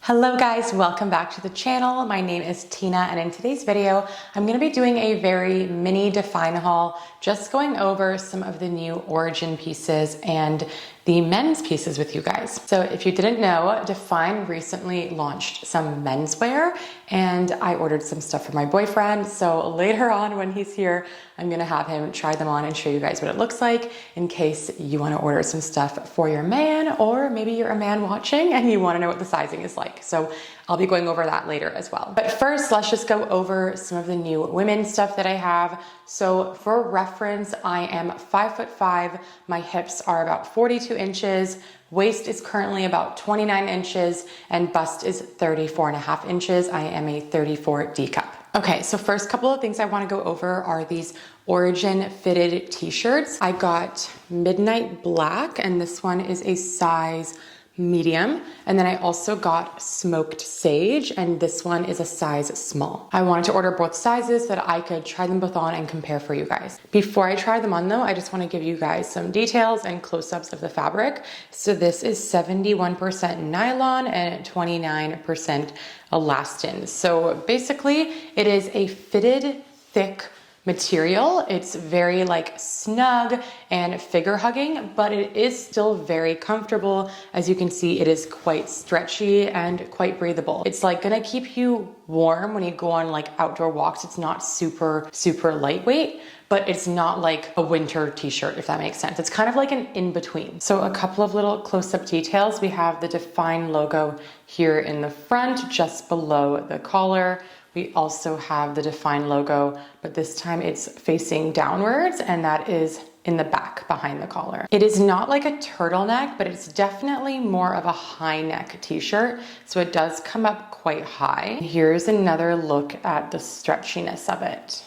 Hello guys, welcome back to the channel. My name is Tina, and in today's video, I'm gonna be doing a very mini DFYNE haul, just going over some of the new Origin pieces and the men's pieces with you guys. So if you didn't know, DFYNE recently launched some menswear, and I ordered some stuff for my boyfriend. So later on when he's here, I'm gonna have him try them on and show you guys what it looks like in case you wanna order some stuff for your man, or maybe you're a man watching and you wanna know what the sizing is like. So I'll be going over that later as well. But first, let's just go over some of the new women's stuff that I have. So for reference, I am 5'5". My hips are about 42 inches. Waist is currently about 29 inches and bust is 34.5 inches. I am a 34 D cup. Okay, so first couple of things I want to go over are these Origin fitted t-shirts. I got Midnight Black, and this one is a size medium. And then I also got Smoked Sage, and this one is a size small. I wanted to order both sizes so that I could try them both on and compare for you guys. Before I try them on though, I just want to give you guys some details and close-ups of the fabric. So this is 71% nylon and 29% elastin. So basically it is a fitted, thick material. It's very like snug and figure hugging, but it is still very comfortable. As you can see, it is quite stretchy and quite breathable. It's like gonna keep you warm when you go on like outdoor walks. It's not super lightweight, but it's not like a winter t-shirt, if that makes sense. It's kind of like an in-between. So a couple of little close-up details. We have the DFYNE logo here in the front, just below the collar. We also have the DFYNE logo, but this time it's facing downwards, and that is in the back behind the collar. It is not like a turtleneck, but it's definitely more of a high neck t-shirt. So it does come up quite high. Here's another look at the stretchiness of it.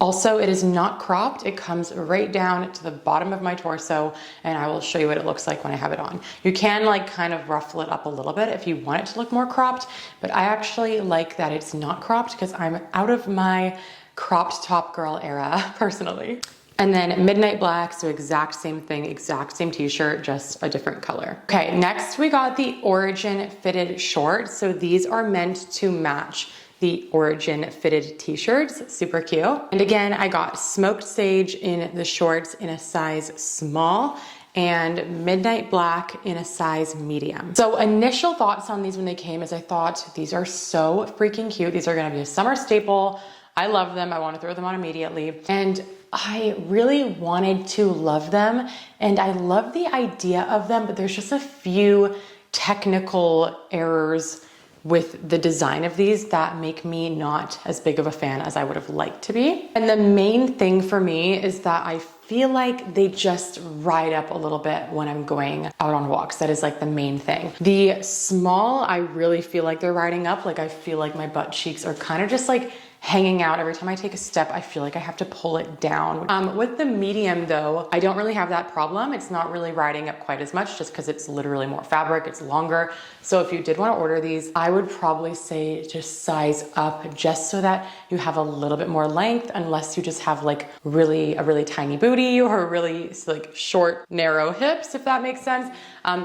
Also, it is not cropped. It comes right down to the bottom of my torso, and I will show you what it looks like when I have it on. You can like kind of ruffle it up a little bit if you want it to look more cropped, but I actually like that it's not cropped because I'm out of my cropped top girl era personally. And then Midnight Black, so exact same thing, exact same t-shirt, just a different color. Okay, next we got the Origin fitted shorts. So these are meant to match the Origin fitted t-shirts, super cute. And again, I got Smoked Sage in the shorts in a size small and Midnight Black in a size medium. So initial thoughts on these when they came is I thought these are so freaking cute. These are gonna be a summer staple. I love them. I want to throw them on immediately. And I really wanted to love them. And I love the idea of them, but there's just a few technical errors with the design of these that make me not as big of a fan as I would have liked to be. And the main thing for me is that I feel like they just ride up a little bit when I'm going out on walks. That is like the main thing. The small, I really feel like they're riding up. Like I feel like my butt cheeks are kind of just like hanging out. Every time I take a step, I feel like I have to pull it down. With the medium though, I don't really have that problem. It's not really riding up quite as much just because it's literally more fabric, it's longer. So if you did want to order these, I would probably say just size up just so that you have a little bit more length, unless you just have like a really tiny booty or really like short, narrow hips, if that makes sense.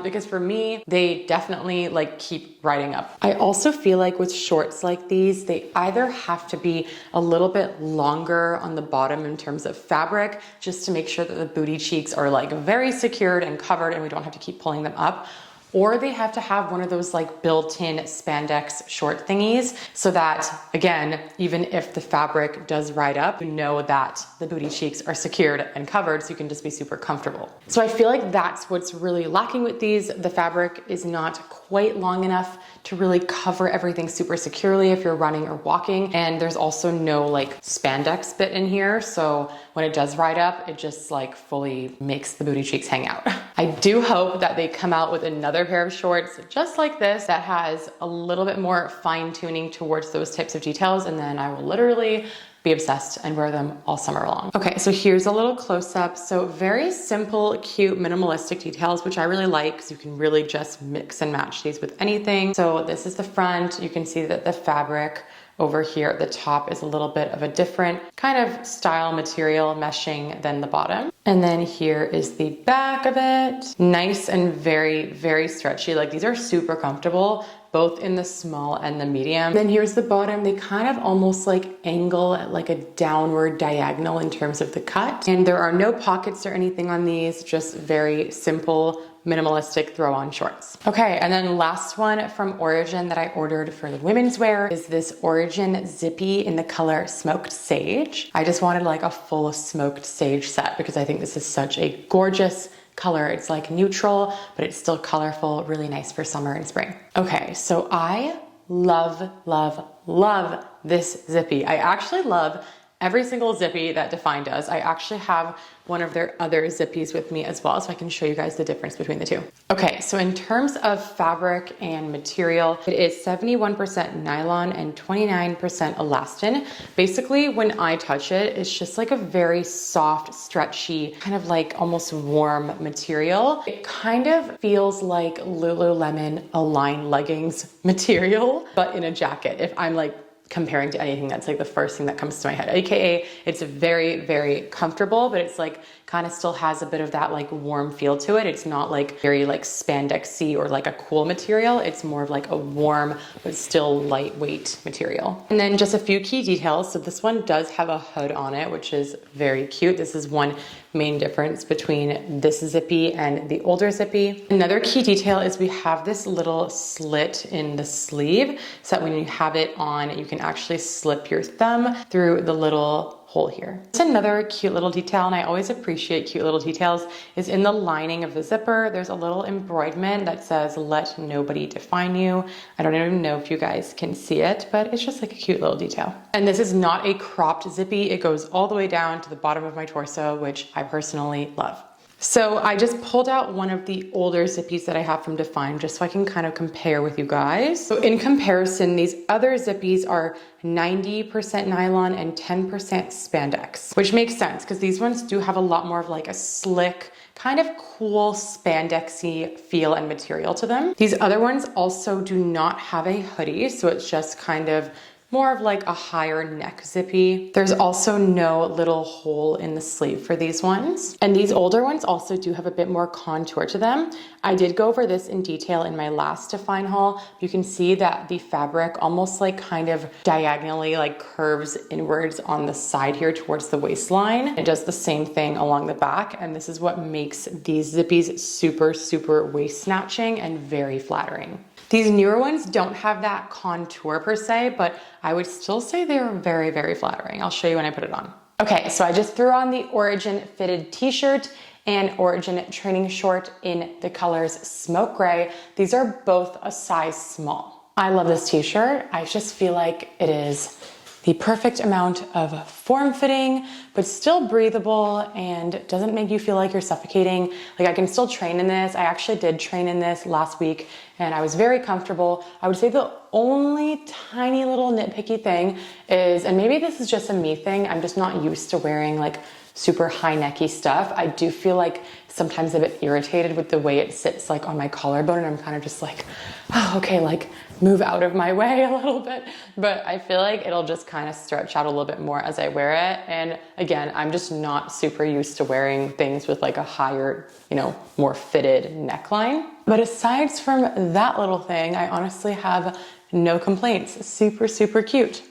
Because for me, they definitely like keep riding up. I also feel like with shorts like these, they either have to be a little bit longer on the bottom in terms of fabric, just to make sure that the booty cheeks are like very secured and covered and we don't have to keep pulling them up, or they have to have one of those like built-in spandex short thingies so that, again, even if the fabric does ride up, you know that the booty cheeks are secured and covered so you can just be super comfortable. So I feel like that's what's really lacking with these. The fabric is not quite long enough to really cover everything super securely if you're running or walking. And there's also no like spandex bit in here. So when it does ride up, it just like fully makes the booty cheeks hang out. I do hope that they come out with another pair of shorts just like this that has a little bit more fine tuning towards those types of details. And then I will literally be obsessed and wear them all summer long. Okay, so here's a little close-up. So very simple, cute, minimalistic details, which I really like because you can really just mix and match these with anything. So this is the front. You can see that the fabric over here at the top is a little bit of a different kind of style material meshing than the bottom. And then here is the back of it. Nice and very, very stretchy. Like these are super comfortable, both in the small and the medium. Then here's the bottom. They kind of almost like angle at like a downward diagonal in terms of the cut. And there are no pockets or anything on these, just very simple, minimalistic throw-on shorts. Okay, and then last one from Origin that I ordered for the women's wear is this Origin zippy in the color Smoked Sage. I just wanted like a full smoked sage set because I think this is such a gorgeous color. It's like neutral, but it's still colorful, really nice for summer and spring. Okay, so I love, love, love this zippy. I actually love every single zippy that DFYNE does. I actually have one of their other zippies with me as well, so I can show you guys the difference between the two. Okay, so in terms of fabric and material, it is 71% nylon and 29% elastin. Basically, when I touch it, it's just like a very soft, stretchy, kind of like almost warm material. It kind of feels like Lululemon Align leggings material, but in a jacket. If I'm like comparing to anything, that's like the first thing that comes to my head. AKA, it's very, very comfortable, but it's like kind of still has a bit of that like warm feel to it. It's not like very like spandexy or like a cool material. It's more of like a warm, but still lightweight material. And then just a few key details. So this one does have a hood on it, which is very cute. This is one main difference between this zippy and the older zippy. Another key detail is we have this little slit in the sleeve so that when you have it on, you can actually slip your thumb through the little hole here. It's another cute little detail, and I always appreciate cute little details, is in the lining of the zipper, there's a little embroiderment that says, "Let nobody define you." I don't even know if you guys can see it, but it's just like a cute little detail. And this is not a cropped zippy. It goes all the way down to the bottom of my torso, which I personally love. So I just pulled out one of the older zippies that I have from DFYNE just so I can kind of compare with you guys. So in comparison, these other zippies are 90% nylon and 10% spandex, which makes sense because these ones do have a lot more of like a slick, kind of cool spandexy feel and material to them. These other ones also do not have a hoodie, so it's just kind of more of like a higher neck zippy. There's also no little hole in the sleeve for these ones. And these older ones also do have a bit more contour to them. I did go over this in detail in my last DFYNE haul. You can see that the fabric almost like kind of diagonally like curves inwards on the side here towards the waistline. It does the same thing along the back, and this is what makes these zippies super, super waist snatching and very flattering. These newer ones don't have that contour per se, but I would still say they're very, very flattering. I'll show you when I put it on. Okay, so I just threw on the Origin fitted t-shirt and Origin training short in the colors Smoke Gray. These are both a size small. I love this t-shirt. I just feel like it is the perfect amount of form-fitting, but still breathable and doesn't make you feel like you're suffocating. Like I can still train in this. I actually did train in this last week and I was very comfortable. I would say the only tiny little nitpicky thing is, and maybe this is just a me thing, I'm just not used to wearing like super high necky stuff. I do feel like sometimes a bit irritated with the way it sits like on my collarbone, and I'm kind of just like, oh, okay, like move out of my way a little bit. But I feel like it'll just kind of stretch out a little bit more as I wear it. And again, I'm just not super used to wearing things with like a higher, you know, more fitted neckline. But aside from that little thing, I honestly have no complaints. Super, super cute.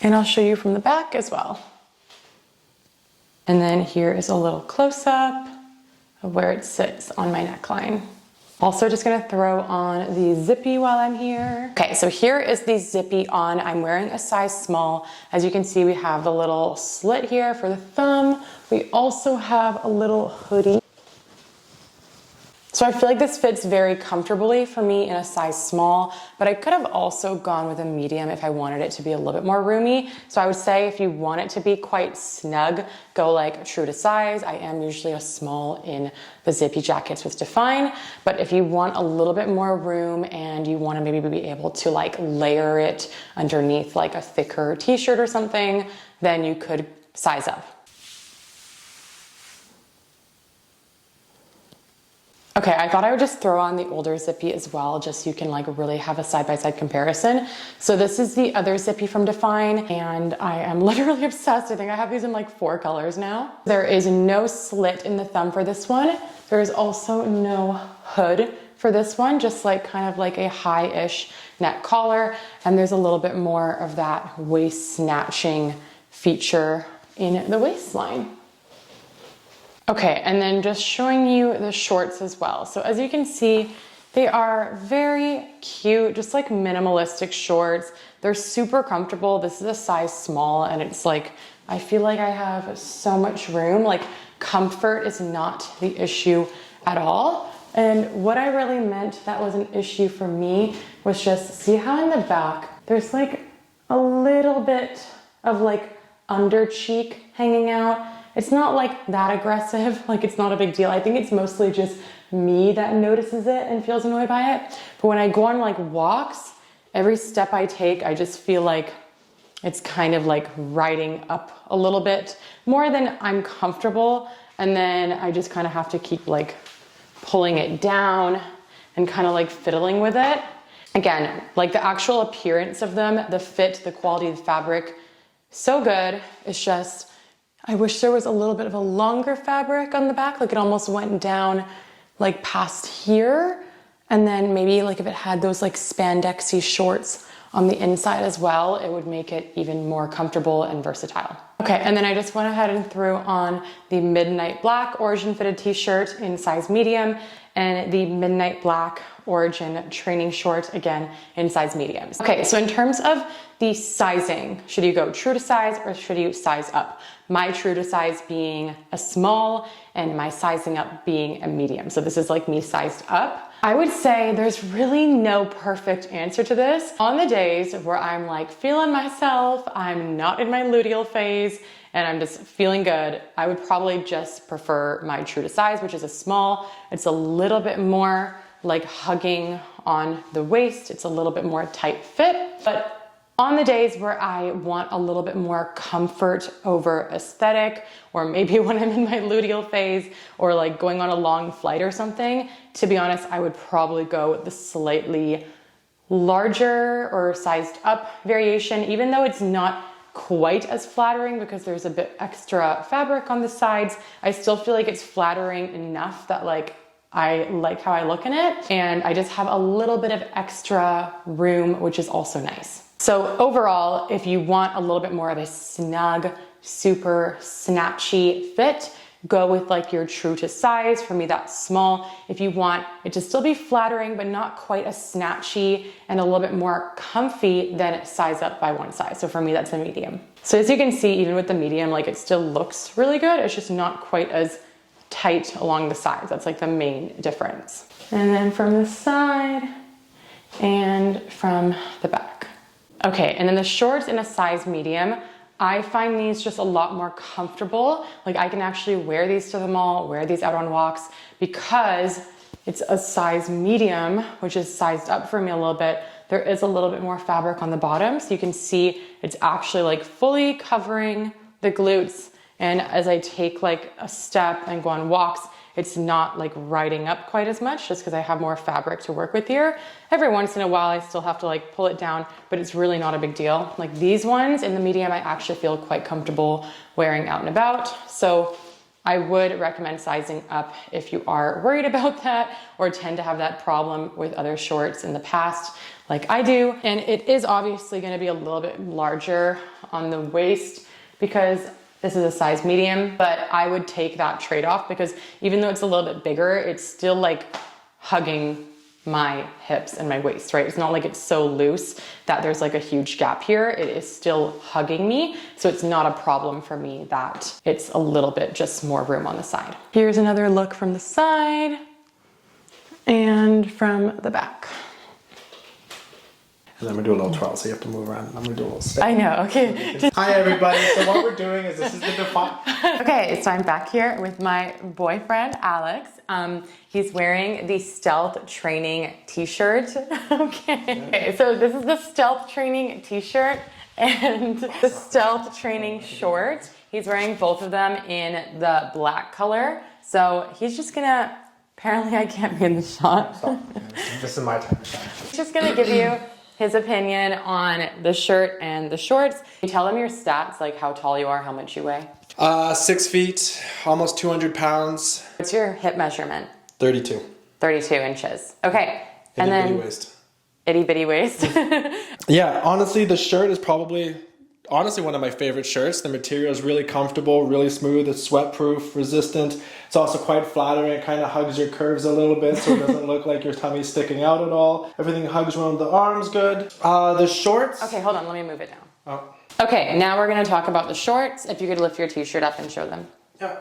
And I'll show you from the back as well. And then here is a little close-up of where it sits on my neckline. Also just gonna throw on the zippy while I'm here. Okay, so here is the zippy on. I'm wearing a size small. As you can see, we have the little slit here for the thumb. We also have a little hoodie. So I feel like this fits very comfortably for me in a size small, but I could have also gone with a medium if I wanted it to be a little bit more roomy. So I would say if you want it to be quite snug, go like true to size. I am usually a small in the zippy jackets with DFYNE, but if you want a little bit more room and you want to maybe be able to like layer it underneath like a thicker t-shirt or something, then you could size up. Okay, I thought I would just throw on the older zippy as well, just so you can like really have a side-by-side comparison. So this is the other zippy from DFYNE, and I am literally obsessed. I think I have these in like 4 colors now. There is no slit in the thumb for this one. There is also no hood for this one, just like kind of like a high-ish neck collar. And there's a little bit more of that waist snatching feature in the waistline. Okay, and then just showing you the shorts as well. So as you can see, they are very cute, just like minimalistic shorts. They're super comfortable. This is a size small, and it's like, I feel like I have so much room. Like, comfort is not the issue at all. And what I really meant that was an issue for me was just, see how in the back, there's like a little bit of like under cheek hanging out. It's not like that aggressive, like it's not a big deal. I think it's mostly just me that notices it and feels annoyed by it. But when I go on like walks, every step I take, I just feel like it's kind of like riding up a little bit more than I'm comfortable. And then I just kind of have to keep like pulling it down and kind of like fiddling with it. Again, like the actual appearance of them, the fit, the quality of the fabric, so good. It's just, I wish there was a little bit of a longer fabric on the back. Like it almost went down like past here. And then maybe like if it had those like spandexy shorts on the inside as well, it would make it even more comfortable and versatile. Okay, and then I just went ahead and threw on the Midnight Black Origin fitted t-shirt in size medium and the Midnight Black Origin training short, again, in size mediums. Okay, so in terms of the sizing, should you go true to size or should you size up? My true to size being a small and my sizing up being a medium. So this is like me sized up. I would say there's really no perfect answer to this. On the days where I'm like feeling myself, I'm not in my luteal phase, and I'm just feeling good, I would probably just prefer my true to size, which is a small. It's a little bit more like hugging on the waist. It's a little bit more tight fit. But on the days where I want a little bit more comfort over aesthetic, or maybe when I'm in my luteal phase or like going on a long flight or something, to be honest, I would probably go with the slightly larger or sized up variation, even though it's not quite as flattering because there's a bit extra fabric on the sides. I still feel like it's flattering enough that like I like how I look in it, and I just have a little bit of extra room, which is also nice. So overall, if you want a little bit more of a snug, super snatchy fit, go with like your true to size. For me, that's small. If you want it to still be flattering, but not quite as snatchy and a little bit more comfy, then size up by one size. So for me, that's a medium. So as you can see, even with the medium, like it still looks really good. It's just not quite as tight along the sides. That's like the main difference. And then from the side and from the back. Okay, and then the shorts in a size medium, I find these just a lot more comfortable. Like I can actually wear these to the mall, wear these out on walks because it's a size medium, which is sized up for me a little bit. There is a little bit more fabric on the bottom, so you can see it's actually like fully covering the glutes. And as I take like a step and go on walks, it's not like riding up quite as much just because I have more fabric to work with here. Every once in a while, I still have to like pull it down, but it's really not a big deal. Like these ones in the medium, I actually feel quite comfortable wearing out and about. So I would recommend sizing up if you are worried about that or tend to have that problem with other shorts in the past, like I do. And it is obviously going to be a little bit larger on the waist because this is a size medium, but I would take that trade-off because even though it's a little bit bigger, it's still like hugging my hips and my waist, right? It's not like it's so loose that there's like a huge gap here. It is still hugging me. So it's not a problem for me that it's a little bit just more room on the side. Here's another look from the side and from the back. And then we do a little twirl, so you have to move around. I'm gonna do a little step. I know, okay. Hi everybody, so what we're doing is this is the DFYNE. Okay, so I'm back here with my boyfriend, Alex. He's wearing the Stealth Training t-shirt. Okay, so this is the Stealth Training t-shirt and the Stealth Training shorts. He's wearing both of them in the black color. So he's just gonna, apparently I can't be in the shot. Stop. This is my type of shot. He's just gonna give you his opinion on the shirt and the shorts. Can you tell him your stats, like how tall you are, how much you weigh? 6 feet, almost 200 pounds. What's your hip measurement? 32. 32 inches. Okay. And Itty bitty then waist. itty bitty waist. Yeah, honestly, the shirt is probably one of my favorite shirts. The material is really comfortable, really smooth. It's sweat proof, resistant. It's also quite flattering. It kind of hugs your curves a little bit so it doesn't look like your tummy's sticking out at all. Everything hugs around the arms good. The shorts. Okay, hold on. Let me move it down. Oh. Okay, now we're going to talk about the shorts. If you could lift your t-shirt up and show them. Yeah.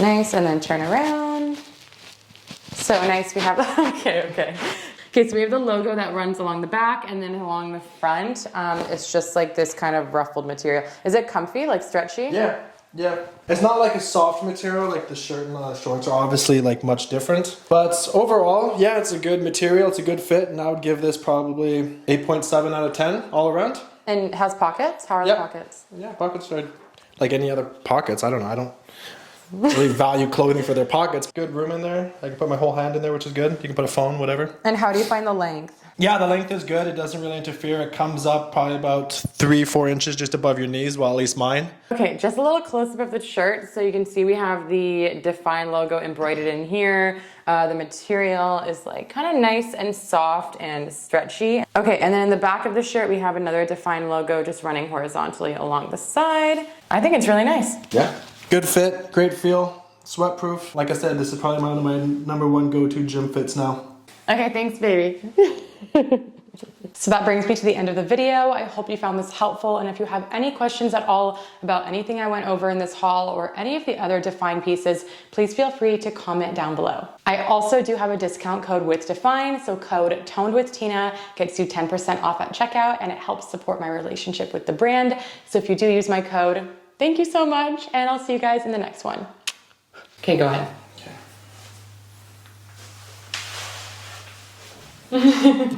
Nice, and then turn around. So nice. We have, okay, so we have the logo that runs along the back, and then along the front, it's just like this kind of ruffled material. Is it comfy, like stretchy? Yeah. Yeah. It's not like a soft material, like the shirt and the shorts are obviously like much different. But overall, yeah, it's a good material. It's a good fit, and I would give this probably 8.7 out of 10 all around. And it has pockets? How are the pockets? Yeah, pockets are like any other pockets. I don't know. I don't really value clothing for their pockets. Good room in there. I can put my whole hand in there, which is good. You can put a phone, whatever. And how do you find the length? Yeah, the length is good. It doesn't really interfere. It comes up probably about 3-4 inches just above your knees, well, at least mine. Okay, just a little close-up of the shirt. So you can see we have the DFYNE logo embroidered in here. The material is like kind of nice and soft and stretchy. Okay, and then in the back of the shirt, we have another DFYNE logo just running horizontally along the side. I think it's really nice. Yeah. Good fit, great feel, sweat proof. Like I said, this is probably one of my #1 go-to gym fits now. Okay, thanks, baby. So that brings me to the end of the video. I hope you found this helpful, and if you have any questions at all about anything I went over in this haul or any of the other DFYNE pieces, please feel free to comment down below. I also do have a discount code with DFYNE, so code TONEDWITHTINA gets you 10% off at checkout, and it helps support my relationship with the brand. So if you do use my code, thank you so much, and I'll see you guys in the next one. Okay, go ahead. Okay.